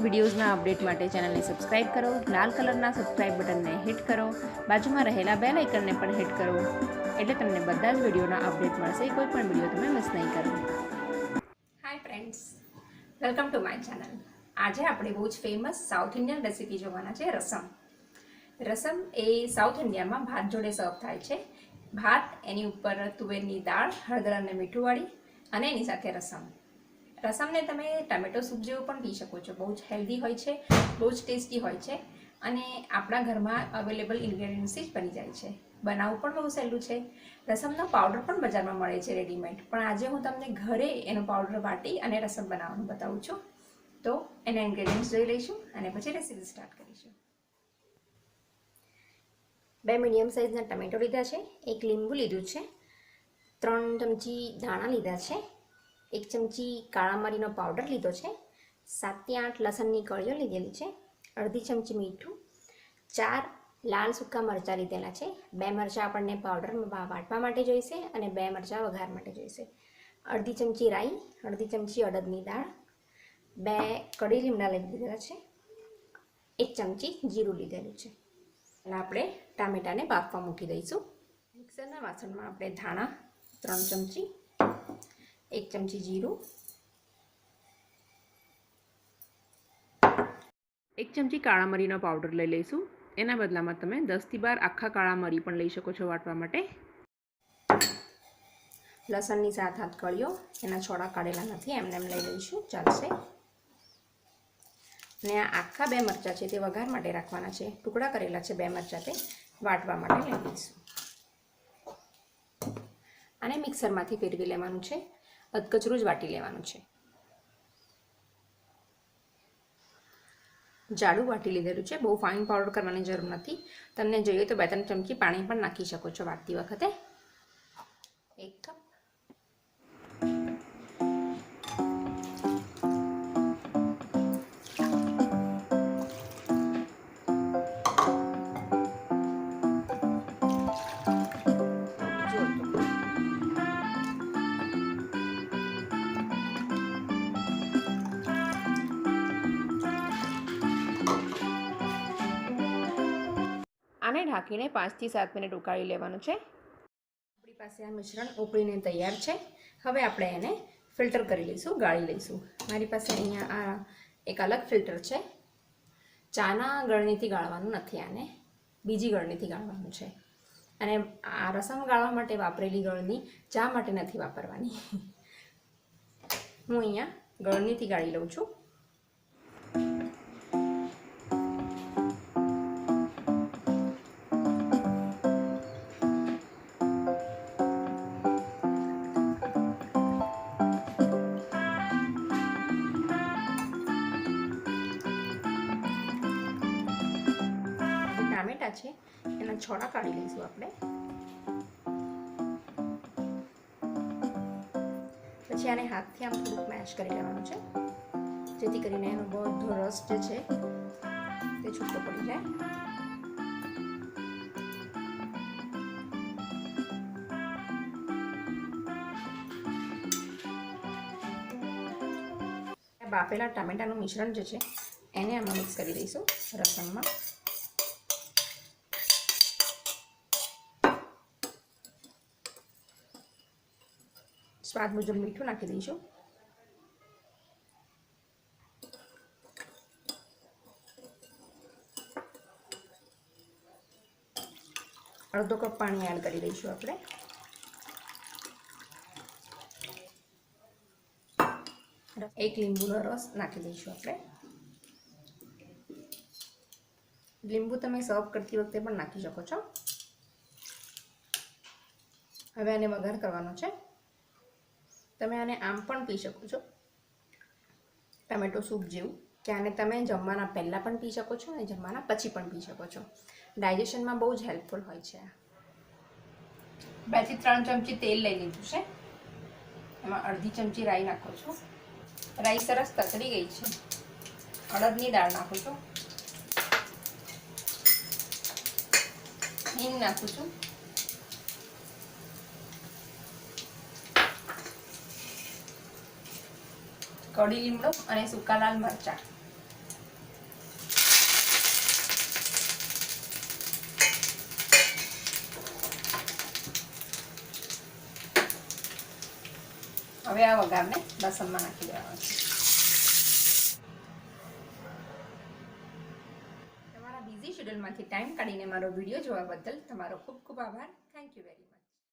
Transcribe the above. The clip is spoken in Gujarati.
વિડીયોઝના અપડેટ માટે ચેનલને સબસ્ક્રાઇબ કરો, લાલ કલરના સબસ્ક્રાઇબ બટનને હિટ કરો, બાજુમાં રહેલા બેલ આઇકનને પણ હિટ કરો, એટલે તમને બધા જ વિડીયોના અપડેટ મળશે. કોઈ પણ વિડીયો તમે મિસ નહીં કરો. Hi friends, welcome to my channel. આજે આપણે બહુ જ ફેમસ સાઉથ ઇન્ડિયન રેસીપી જોવાના છે, રસમ. રસમ એ સાઉથ ઇન્ડિયામાં ભાત જોડે સર્વ થાય છે. ભાત, એની ઉપર તુવેરની દાળ, હળદર અને મીઠું વાળી, અને એની સાથે રસમ. રસમને તમે ટમેટો સૂપ જેવું પણ પી શકો છો. બહુ જ હેલ્ધી હોય છે, બહુ જ ટેસ્ટી હોય છે, અને આપણા ઘરમાં અવેલેબલ ઇન્ગ્રેડિયન્ટ્સથી જ બની જાય છે. બનાવવું પણ બહુ સહેલું છે. રસમનો પાવડર પણ બજારમાં મળે છે રેડીમેડ, પણ આજે હું તમને ઘરે એનો પાવડર વાટી અને રસમ બનાવવાનું બતાવું છું. તો એના ઇન્ગ્રેડિયન્ટ્સ જોઈ લઈશું અને પછી રેસીપી સ્ટાર્ટ કરીશું. 2 મીડિયમ સાઇઝના ટમેટો લીધા છે, 1 લીંબુ લીધું છે, 3 ચમચી ધાણા લીધા છે, 1 ચમચી કાળા મરીનો પાવડર લીધો છે, 7 થી 8 લસણની કળીઓ લીધેલી છે, અડધી ચમચી મીઠું, 4 લાલ સૂકા મરચાં લીધેલા છે, 2 મરચાં આપણને પાવડરમાં વાટવા માટે જોઈશે અને 2 મરચાં વઘાર માટે જોઈશે, અડધી ચમચી રાઈ, અડધી ચમચી અડદની દાળ, 2 કઢી લીમડા લઈ લીધેલા છે, 1 ચમચી જીરું લીધેલું છે. અને આપણે ટામેટાને બાફવા મૂકી દઈશું. મિક્સરના વાસણમાં આપણે ધાણા 3 ચમચી, 1 ચમચી જીરું, 1 ચમચી કાળા મરીનો પાવડર લઈ લઈશું. એના બદલામાં તમે 10 થી 12 આખા કાળા મરી પણ લઈ શકો છો વાટવા માટે. લસણની 7-8 કળીઓ, એના છોડા કાઢેલા નથી, એમને એમ લઈ લઈશું, ચાલશે. અને આ આખા 2 મરચાં છે તે વઘાર માટે રાખવાના છે. ટુકડા કરેલા છે 2 મરચાં, તે વાટવા માટે લઈ લઈશું. આને મિક્સરમાંથી ફેરવી લેવાનું છે, અધકચરું જ વાટી લેવાનું છે. જાડું વાટી લીધેલું છે, બહુ ફાઇન પાવડર કરવાની જરૂર નથી. તમને જોઈએ તો 2-3 ચમચી પાણી પણ નાખી શકો છો વાટતી વખતે. 1 કપ આને ઢાંકીને 5 થી 7 મિનિટ ઉકાળી લેવાનું છે. આપણી પાસે આ મિશ્રણ ઉકળીને તૈયાર છે. હવે આપણે એને ફિલ્ટર કરી લઈશું, ગાળી લઈશું. મારી પાસે અહીંયા આ એક અલગ ફિલ્ટર છે. ચાના ગળણીથી ગાળવાનું નથી, આને બીજી ગળણીથી ગાળવાનું છે. અને આ રસમ ગાળવા માટે વાપરેલી ગળણી ચા માટે નથી વાપરવાની. હું અહીંયા ગળણીથી ગાળી લઉં છું. ટામેટા છે એના છોડા કાઢી લઈશું આપણે. પછી આને હાથથી આમ થોડુંક મેશ કરી લેવાનું છે, જેથી કરીને એનો બધો રસ જે છે તે છૂટો પડી જાય. બાફેલા ટામેટાનું મિશ્રણ જે છે એને આમાં મિક્સ કરી દઈશું રસમમાં. સ્વાદ મુજબ મીઠું નાખી દઈશું. અડધો કપ પાણી એડ કરી દઈશું આપણે. એક લીંબુનો રસ નાખી દઈશું આપણે. લીંબુ તમે સર્વ કરતી વખતે પણ નાખી શકો છો. હવે આને વઘાર કરવાનો છે. તમે આને આમ પણ પી શકો છો, ટમેટો સૂપ જેવું, કે આને તમે જમવાના પહેલાં પણ પી શકો છો અને જમવાના પછી પણ પી શકો છો. ડાયજેશનમાં બહુ જ હેલ્પફુલ હોય છે. 2 થી 3 ચમચી તેલ લઈ લીધું છે. એમાં અડધી ચમચી રાઈ નાખું છું. રાઈ સરસ તતરી ગઈ છે. અડદની દાળ નાખું છું. હિંગ નાખું છું. કઢી લીમડો અને સૂકા લાલ મરચાં હવે આ વઘારને લસણમાં નાખી દેવાનો છે. તમારા બિઝી શેડ્યુલમાંથી ટાઈમ કાઢીને મારો વિડીયો જોવા બદલ તમારો ખૂબ ખૂબ આભાર. Thank you very much.